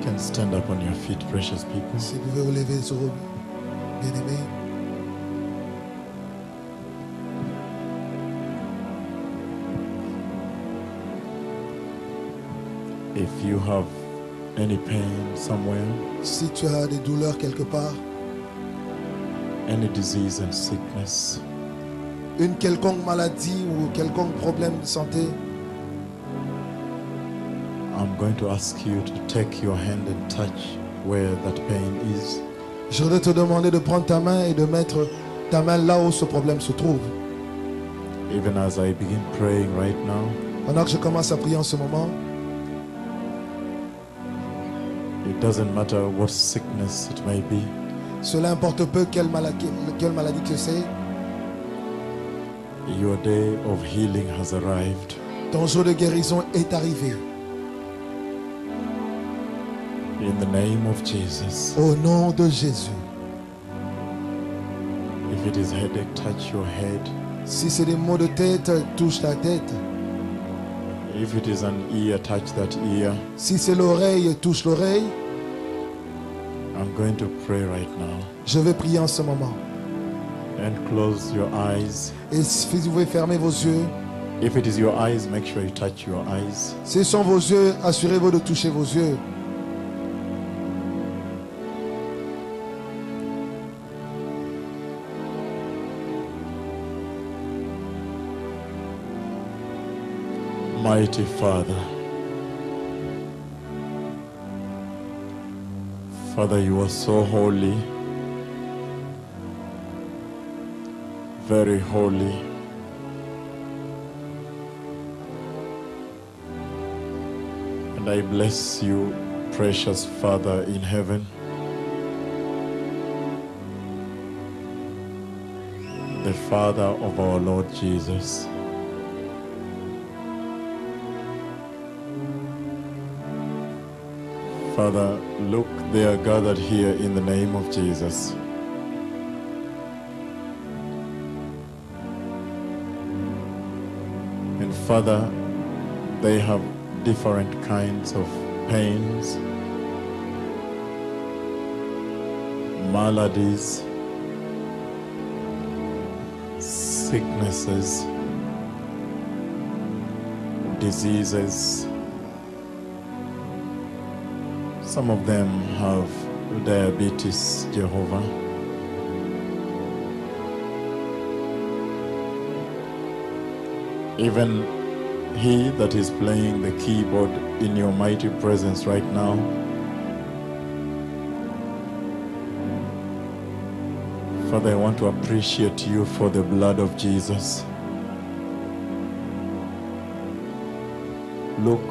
can stand up on your feet, precious people. Si vous pouvez vous lever sur vous, bien-aimés. If you have any pain somewhere, Si tu as des douleurs quelque part, any disease and sickness, une quelconque maladie ou quelconque problème de santé, I'm going to ask you to take your hand and touch where that pain is. je voudrais te demander de prendre ta main et de mettre ta main là où ce problème se trouve. Even as I begin praying right now, Pendant que je commence à prier en ce moment, it doesn't matter what sickness it may be. cela importe peu quelle maladie que c'est, Your day of healing has arrived. ton jour de guérison est arrivé. In the name of Jesus. Au nom de Jésus. If it is headache, touch your head. Si c'est des maux de tête, touche ta tête. If it is an ear, touch that ear. Si c'est l'oreille, touche l'oreille. I'm going to pray right now. Je vais prier en ce moment. And close your eyes. Et si vous pouvez fermer vos yeux. If it is your eyes, make sure you touch your eyes. Si ce sont vos yeux, assurez-vous de toucher vos yeux. Mighty Father, Father, you are so holy, very holy. And I bless you, precious Father in heaven, the Father of our Lord Jesus. Father, look, they are gathered here in the name of Jesus. And Father, they have different kinds of pains, maladies, sicknesses, diseases. Some of them have diabetes, Jehovah. Even he that is playing the keyboard in your mighty presence right now, Father, I want to appreciate you for the blood of Jesus. Look,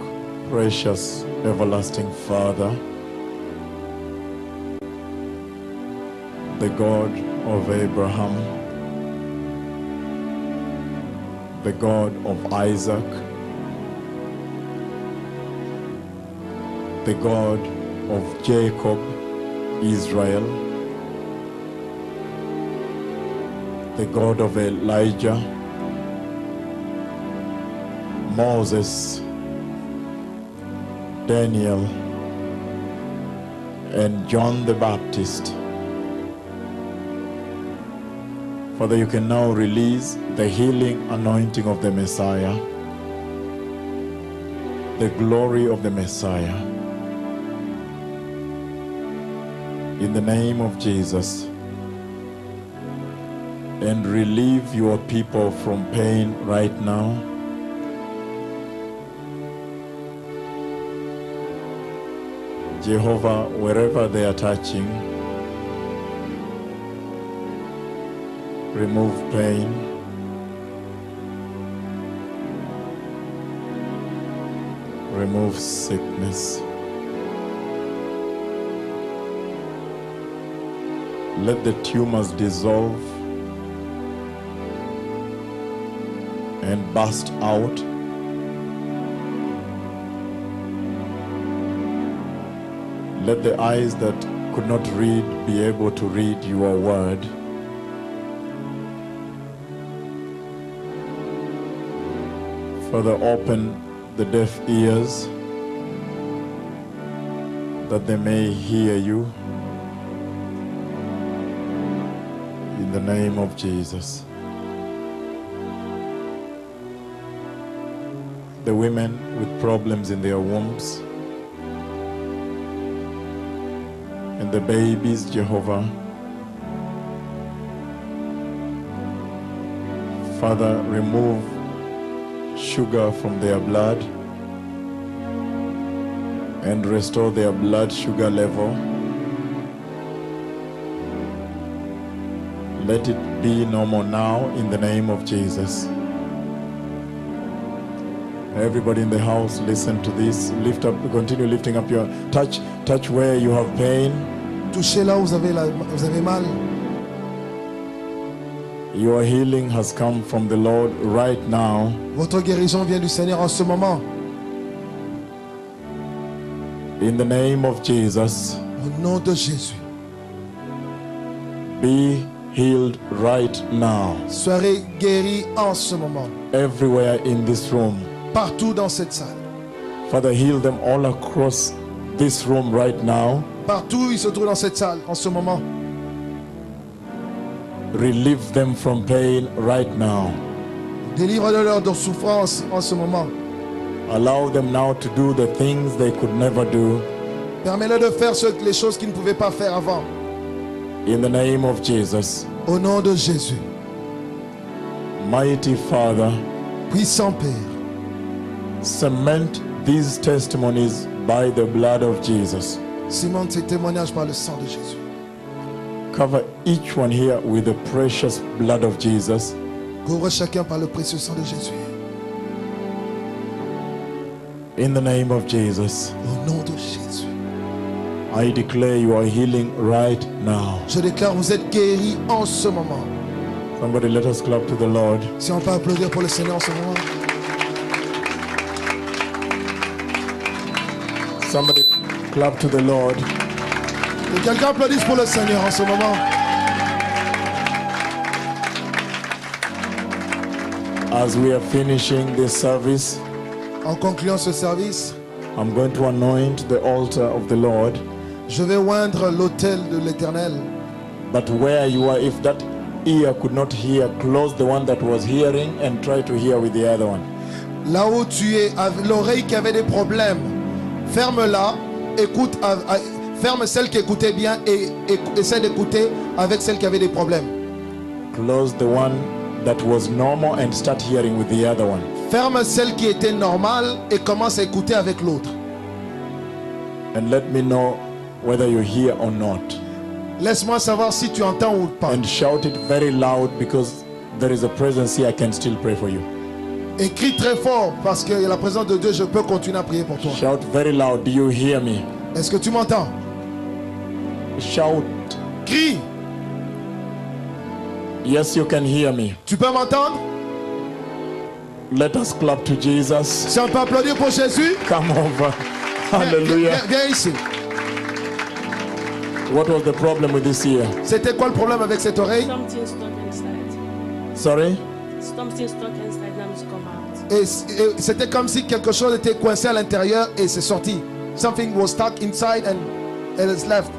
precious, everlasting Father, the God of Abraham, the God of Isaac, the God of Jacob, Israel, the God of Elijah, Moses, Daniel, and John the Baptist. Father, you can now release the healing anointing of the Messiah, the glory of the Messiah. In the name of Jesus, and relieve your people from pain right now. Jehovah, wherever they are touching, remove pain. Remove sickness. Let the tumors dissolve and burst out. Let the eyes that could not read be able to read your word. Father, open the deaf ears. that they may hear you. In the name of Jesus. The women with problems in their wombs and the babies, Jehovah. Father, remove sugar from their blood and restore their blood sugar level. Let it be normal now in the name of Jesus. Everybody in the house, listen to this. Lift up, continue lifting up your touch where you have pain. Touchez là où vous avez mal. Your healing has come from the Lord right now. Votre guérison vient du Seigneur en ce moment. In the name of Jesus, Au nom de Jésus. be healed right now. Soyez guéris en ce moment. Everywhere in this room. Partout dans cette salle. Father, heal them all across this room right now. Partout où ils se trouvent dans cette salle en ce moment. Relieve them from pain right now. Délivre de leur souffrance en ce moment. Allow them now to do the things they could never do. Permets-leur de faire les choses qu'ils ne pouvaient pas faire avant. In the name of Jesus. Au nom de Jésus. Mighty Father, Puissant Père, cement these testimonies by the blood of Jesus. cimente ces témoignages par le sang de Jésus. Cover each one here with the precious blood of Jesus. Couvre chacun par le précieux sang de Jésus. In the name of Jesus, Au nom de Jésus. I declare you are healing right now. Je déclare, vous êtes guéris en ce moment. Somebody let us clap to the Lord. Si on peut applaudir pour le Seigneur en ce moment. Somebody clap to the Lord. Que quelqu'un applaudisse pour le Seigneur en ce moment. As we are finishing this service, En concluant ce service, I'm going to anoint the altar of the Lord. je vais oindre l'autel de l'Éternel. But where you are, if that ear could not hear, close the one that was hearing and try to hear with the other one. Là où tu es, l'oreille qui avait des problèmes, ferme-la, écoute, ferme celle qui écoutait bien et essaie d'écouter avec celle qui avait des problèmes. Close the one that was normal and start hearing with the other one. Ferme celle qui était normale et commence à écouter avec l'autre. And let me know whether you hear or not. Laisse-moi savoir si tu entends ou pas. And shout it very loud because there is a presence here. I can still pray for you. Et crie très fort parce qu'il y a la présence de Dieu, je peux continuer à prier pour toi. Shout very loud. Do you hear me? Est-ce que tu m'entends? Shout. Crie. Yes, you can hear me. Tu peux m'entendre? Let us clap to Jesus. Si on peut applaudir pour Jésus. Come over. Viens, Hallelujah. viens ici. What was the problem with this ear? C'était quoi le problème avec cette oreille? Something stuck inside. Sorry? Something stuck inside, now it's come out. Et c'était comme si quelque chose était coincé à l'intérieur et c'est sorti. Something was stuck inside and it's left.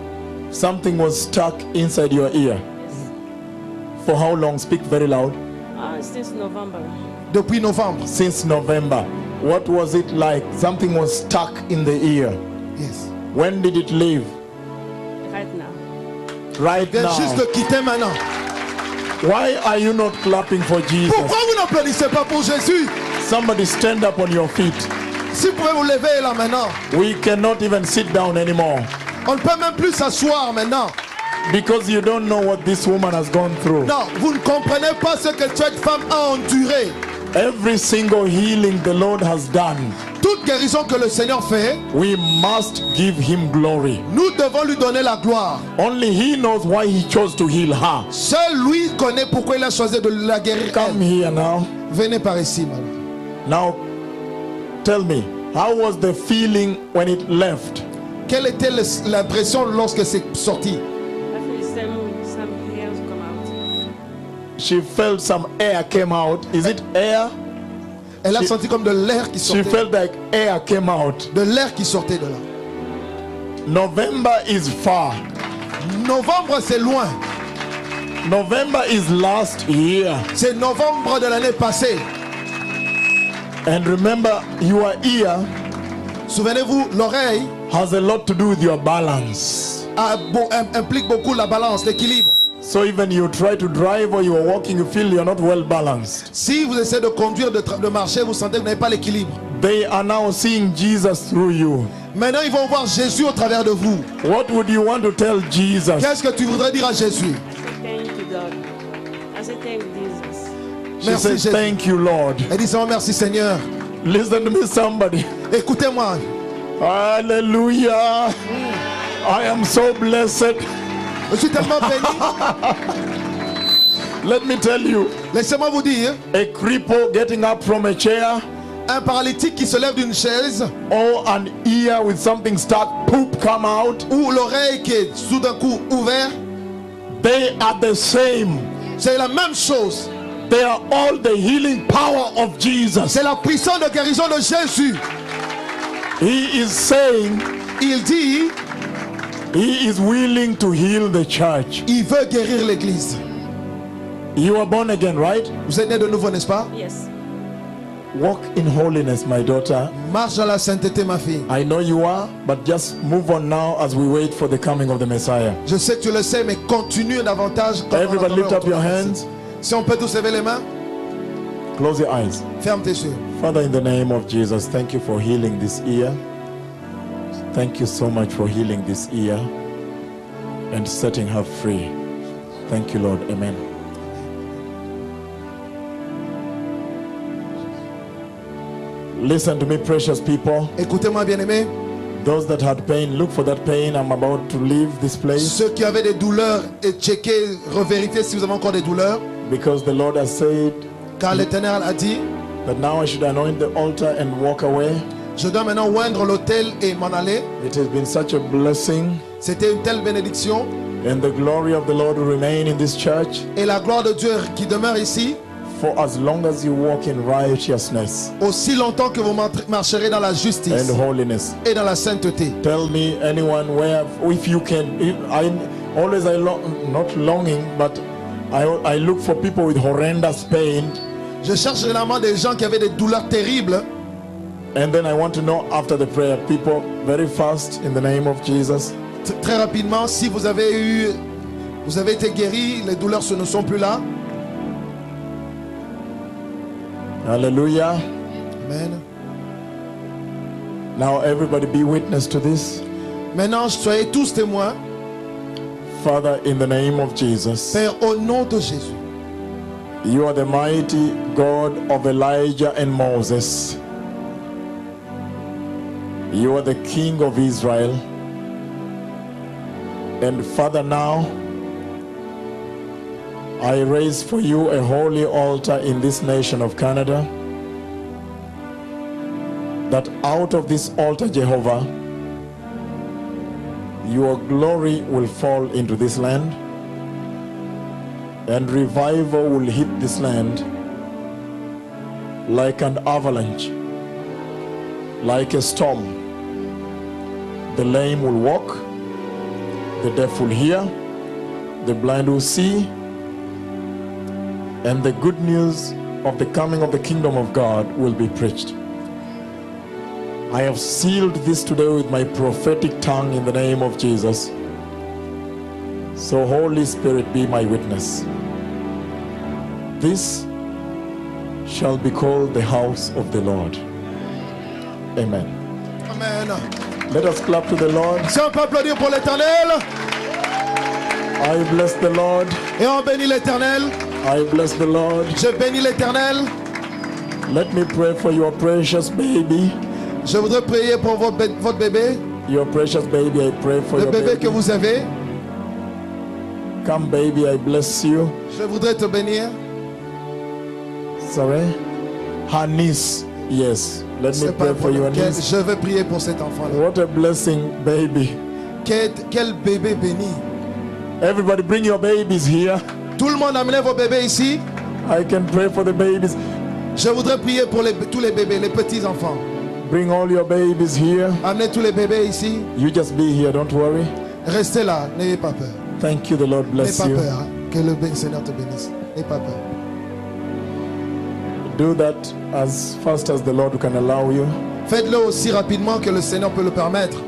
Something was stuck inside your ear. For how long? Speak very loud. Since November. Depuis novembre. Since November. What was it like? Something was stuck in the ear. Yes. When did it leave? Right now. Right Viens juste now. de quitter maintenant. Why are you not clapping for Jesus? Pourquoi vous n'applaudissez pas pour Jésus? Somebody stand up on your feet. Si vous pouvez vous lever là maintenant. We cannot even sit down anymore On ne peut même plus s'asseoir maintenant. because you don't know what this woman has gone through. Non, vous ne comprenez pas ce que cette femme a enduré. Every single healing the Lord has done, Toute guérison que le Seigneur fait, we must give him glory. nous devons lui donner la gloire. Only he knows why he chose to heal her. Seul lui connaît pourquoi il a choisi de la guérir. Come here now. Venez par ici maintenant. Now, tell me, how was the feeling when it left? Quelle était l'impression lorsque c'est sorti? I feel some hairs come out. She felt some air came out. Is it air? Elle a senti comme de l'air qui She sortait. felt like air came out. De l'air qui sortait de là. November is far. Novembre, c'est loin. November is last year. C'est novembre de l'année passée. And remember, your ear Souvenez-vous, l'oreille has a lot to do with your balance. implique beaucoup la balance, l'équilibre. So even you try to drive or you are walking, you feel you're not well balanced. Si vous essayez de conduire, de marcher, vous sentez que vous n'avez pas l'équilibre. They are now seeing Jesus through you. Maintenant, ils vont voir Jésus au travers de vous. What would you want to tell Jesus? Qu'est-ce que tu voudrais dire à Jésus? Thank you, God. I say thank Jesus. She Merci, says, Jésus. thank you, Lord. Elle dit seulement merci Seigneur. Listen to me, somebody. Écoutez-moi. Hallelujah. I am so blessed. Je suis tellement béni. Let me tell you, Laissez-moi vous dire, a cripple getting up from a chair un paralytique qui se lève d'une chaise or an ear with something stuck, poop come out, ou l'oreille qui est tout d'un coup ouverte, they are the same. c'est la même chose. They are all the healing power of Jesus. C'est la puissance de guérison de Jésus. He is saying Il dit, he is willing to heal the church. il veut guérir l'église. You are born again, right? Vous êtes né de nouveau, n'est-ce pas? Yes. Walk in holiness, my daughter. Marche dans la sainteté, ma fille. I know you are, but just move on now as we wait for the coming of the Messiah. Je sais que tu le sais, mais continue davantage. Comme Everybody on lift entend up your le hands. Si on peut tous lever les mains, Close your eyes. ferme tes yeux. Father, in the name of Jesus, thank you for healing this ear. Thank you so much for healing this ear and setting her free. Thank you, Lord. Amen. Listen to me, precious people. Écoutez-moi, bien-aimés. Those that had pain, look for that pain. I'm about to leave this place Ceux qui avaient des douleurs, et checkez, revérifiez si vous avez encore des douleurs. because the Lord has said Car l'Éternel a dit, that now I should anoint the altar and walk away. je dois maintenant oindre l'autel et m'en aller. It has been such a blessing, C'était une telle bénédiction. and the glory of the Lord will remain in this church Et la gloire de Dieu qui demeure ici, for as long as you walk in righteousness aussi longtemps que vous marcherez dans la justice and holiness. et dans la sainteté. Tell me, anyone, where, if you can. Not longing, but I look for people with horrendous pain, Je cherche généralement des gens qui avaient des douleurs terribles. and then I want to know after the prayer, people, very fast, in the name of Jesus. Très rapidement, si vous avez été guéri, les douleurs ne sont plus là. Hallelujah. Amen. Now everybody be witness to this. Maintenant, soyez tous témoins. Father, in the name of Jesus, Père, au nom de Jésus, you are the mighty God of Elijah and Moses. You are the King of Israel. And Father, now I raise for you a holy altar in this nation of Canada, that out of this altar, Jehovah, your glory will fall into this land, and revival will hit this land like an avalanche, like a storm. The lame will walk, the deaf will hear, the blind will see, and the good news of the coming of the kingdom of God will be preached. I have sealed this today with my prophetic tongue in the name of Jesus. So Holy Spirit, be my witness. This shall be called the house of the Lord. Amen. Amen. Let us clap to the Lord. Si on peut applaudir pour l'Éternel, I bless the Lord. et on bénit l'Éternel. I bless the Lord. Je bénis l'Éternel. Let me pray for your precious baby. Je voudrais prier pour votre bébé, Your precious baby, I pray for le your bébé que baby. vous avez. Come baby, I bless you. Je voudrais te bénir. Sorry? Her niece. Yes. Let me C'est pas pray for your quel- niece. Je veux prier pour cet enfant-là. What a blessing, baby. Quel bébé béni. Everybody bring your babies here. Tout le monde amenez vos bébés ici. I can pray for the babies. Je voudrais prier pour tous les bébés, les petits enfants. Bring all your babies here. Amenez tous les bébés ici. You just be here, don't worry. Restez là, n'ayez pas peur. Thank you, the Lord N'ayez bless pas you. peur. Hein. Que le Seigneur te bénisse. N'ayez pas peur. Do that as fast as the Lord can allow you. Faites-le aussi rapidement que le Seigneur peut le permettre.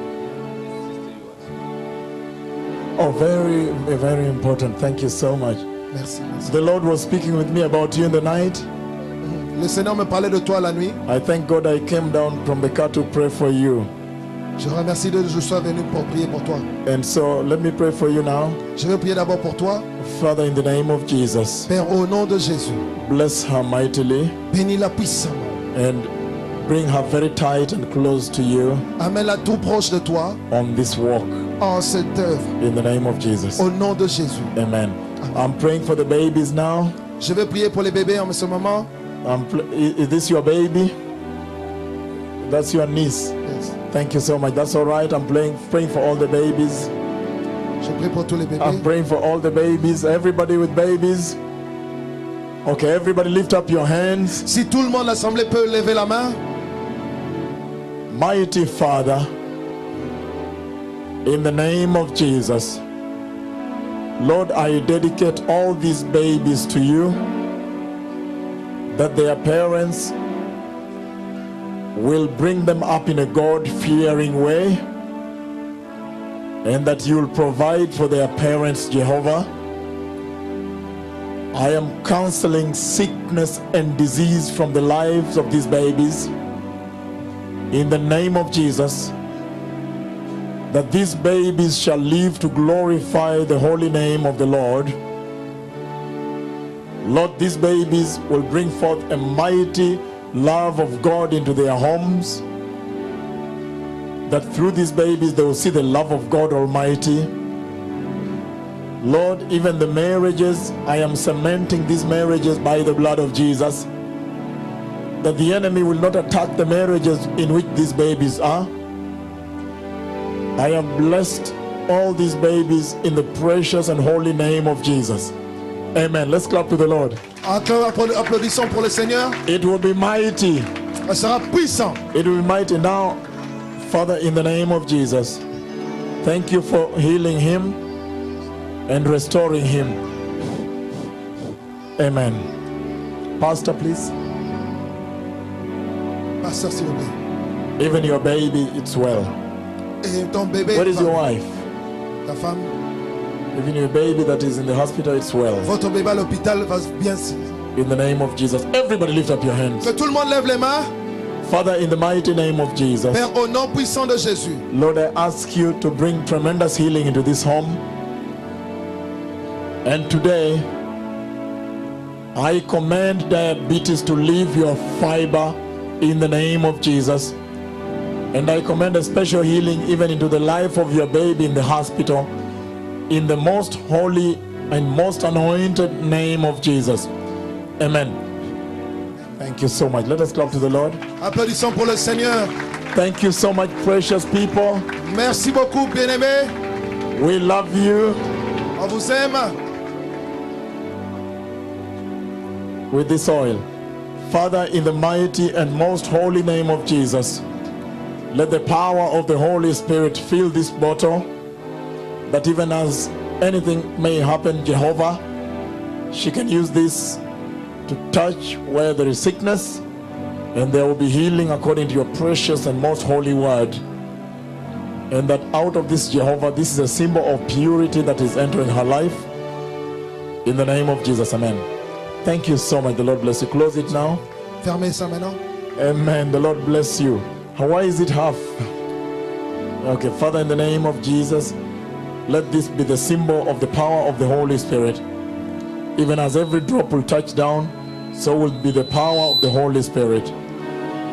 Oh, very, very important. Thank you so much. Merci, merci. The Lord was speaking with me about you in the night. Le Seigneur me parlait de toi la nuit. I thank God I came down from the car to pray for you. Je remercie Dieu que je sois venu pour prier pour toi. And so let me pray for you now. Je vais prier d'abord pour toi. Father, in the name of Jesus, Père, au nom de Jésus, bless her mightily bénis-la puissamment. and bring her very tight and close to you Amène-la tout proche de toi on this walk. en cette œuvre. In the name of Jesus. Au nom de Jésus. Amen. I'm praying for the babies now. Je vais prier pour les bébés en ce moment. Is this your baby? That's your niece. Yes. Thank you so much. That's all right. I'm praying for all the babies. Je prie pour tous les I'm bébés. praying for all the babies. Everybody with babies. Okay, everybody lift up your hands. Si tout le monde de l'assemblée peut lever la main. Mighty Father, in the name of Jesus, Lord, I dedicate all these babies to you, that their parents will bring them up in a God-fearing way, and that you will provide for their parents, Jehovah. I am canceling sickness and disease from the lives of these babies. In the name of Jesus, that these babies shall live to glorify the holy name of the Lord. Lord, these babies will bring forth a mighty love of God into their homes, that through these babies they will see the love of God Almighty. Lord, even the marriages, I am cementing these marriages by the blood of Jesus, that the enemy will not attack the marriages in which these babies are. I have blessed all these babies in the precious and holy name of Jesus. Amen. Let's clap to the Lord. Applaudissons pour le Seigneur. It will be mighty. Elle sera puissant. It will be mighty. Now, Father, in the name of Jesus, thank you for healing him and restoring him. Amen. Pastor, please. Pasteur, s'il vous plaît. Even your baby, it's well. Et ton bébé, Where is your wife? ta femme, Even your baby that is in the hospital, it's well. votre bébé à l'hôpital va bien. In the name of Jesus. Everybody lift up your hands. Que tout le monde lève les mains. Father, in the mighty name of Jesus, Père, au nom puissant de Jésus, Lord, I ask you to bring tremendous healing into this home. And today, I command diabetes to leave your fiber in the name of Jesus. And I command a special healing even into the life of your baby in the hospital, in the most holy and most anointed name of Jesus. Amen. Thank you so much. Let us clap to the Lord. applaudissons pour le Seigneur. Thank you so much, precious people. Merci beaucoup, bien-aimés. We love you. On vous aime. With this oil, Father, in the mighty and most holy name of Jesus, let the power of the Holy Spirit fill this bottle, that even as anything may happen, Jehovah, she can use this to touch where there is sickness, and there will be healing according to your precious and most holy word. And that out of this, Jehovah, this is a symbol of purity that is entering her life. In the name of Jesus, amen. Thank you so much. The Lord bless you. Close it now. Fermez ça maintenant. Amen. The Lord bless you. Why is it half? Okay, Father, in the name of Jesus, let this be the symbol of the power of the Holy Spirit. Even as every drop will touch down, so will be the power of the Holy Spirit.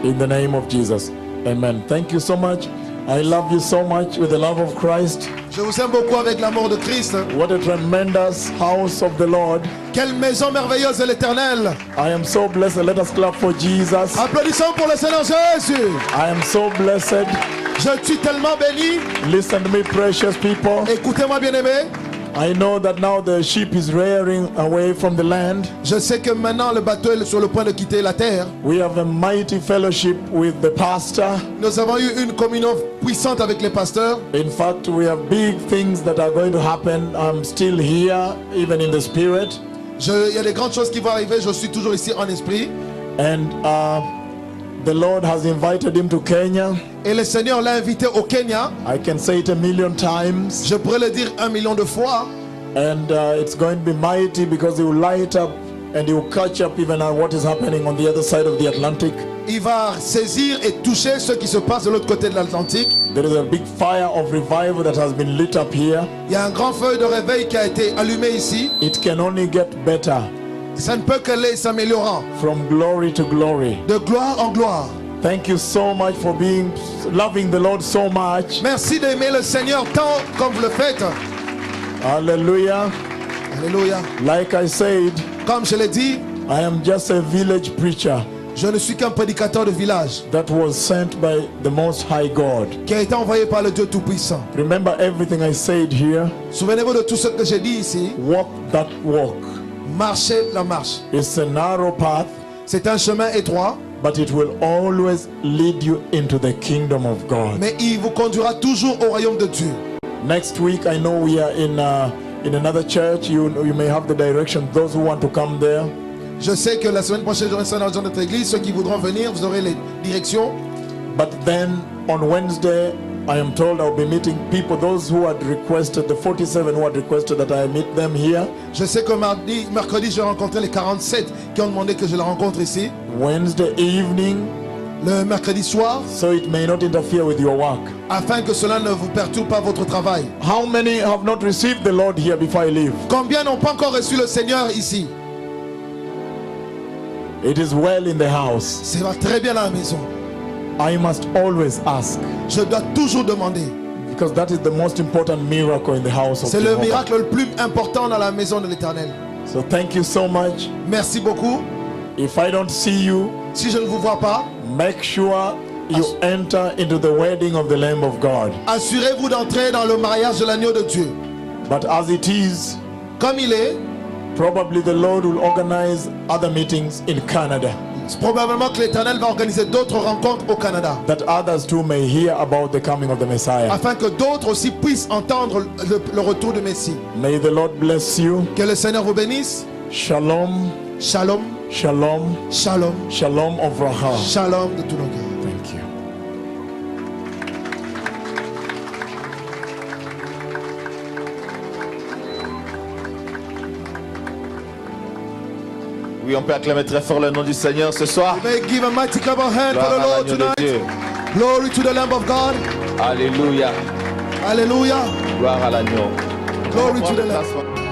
In the name of Jesus. Amen. Thank you so much. I love you so much with the love of Christ. Je vous aime beaucoup avec l'amour de Christ. What a tremendous house of the Lord. Quelle maison merveilleuse de l'Éternel. I am so blessed. Let us clap for Jesus. Applaudissons pour le Seigneur Jésus. I am so blessed. Je suis tellement béni. Listen to me, precious people. Écoutez-moi, bien-aimés. I know that now the ship is rearing away from the land. Je sais que maintenant le bateau est sur le point de quitter la terre. We have a mighty fellowship with the pastor. Nous avons eu une communion puissante avec les pasteurs. In fact, we have big things that are going to happen. I'm still here, even in the spirit. Il y a des grandes choses qui vont arriver. Je suis toujours ici en esprit. And the Lord has invited him to Kenya. Et le Seigneur l'a invité au Kenya. I can say it 1,000,000 times. Je pourrais le dire 1 million de fois. And it's going to be mighty because he will light up and he will catch up even on what is happening on the other side of the Atlantic. Il va saisir et toucher ce qui se passe de l'autre côté de l'Atlantique. There is a big fire of revival that has been lit up here. Il y a un grand feu de réveil qui a été allumé ici. It can only get better Ça ne peut qu'aller s'améliorant. from glory to glory. De gloire en gloire. Thank you so much for loving the Lord so much. Merci d'aimer le Seigneur tant comme vous le faites. Hallelujah. Alléluia. Like I said, Comme je l'ai dit, I am just a village preacher je ne suis qu'un prédicateur de village that was sent by the Most High God. qui a été envoyé par le Dieu Tout-Puissant. Remember everything I said here. Souvenez-vous de tout ce que j'ai dit ici. Walk that walk. Marchez la marche. It's a narrow path, C'est un chemin étroit, but it will always lead you into the kingdom of God. mais il vous conduira toujours au royaume de Dieu. Next week, I know we are in another church. You may have the direction. Those who want to come there. Je sais que la semaine prochaine, j'aurai ça dans notre église. Ceux qui voudront venir, vous aurez les directions. But then on Wednesday, I am told I'll be meeting people. Those who had requested, the 47 who had requested that I meet them here. Je sais que mercredi, je vais rencontrer les 47 qui ont demandé que je les rencontre ici. Wednesday evening, Le mercredi soir, so it may not interfere with your work. afin que cela ne vous perturbe pas votre travail. How many have not received the Lord here before I leave? Combien n'ont pas encore reçu le Seigneur ici? It is well in the house. Ça va très bien à la maison. I must always ask, Je dois toujours demander. because that is the most important miracle in the house of C'est le Jehovah. miracle le plus important dans la maison de l'Éternel. So thank you so much. Merci beaucoup. If I don't see you, Si je ne vous vois pas, make sure you enter into the wedding of the Lamb of God. assurez-vous d'entrer dans le mariage de l'agneau de Dieu. But as it is, Comme il est, probably the Lord will organize other meetings in Canada, c'est probablement que l'Éternel va organiser d'autres rencontres au Canada, that others too may hear about the coming of the Messiah. afin que d'autres aussi puissent entendre le retour du Messie. May the Lord bless you. Que le Seigneur vous bénisse. Shalom, Shalom, shalom, shalom, shalom of Raham. shalom de tout nos cœurs. Thank you. Oui, on peut acclamer très fort le nom du Seigneur ce soir. May give a mighty clap of hand for Gloire the à Lord l'agneau de tonight. Dieu. Glory to the Lamb of God. Alléluia. Hallelujah. Gloire à l'agneau. Glory to the Lamb. S'asseoir.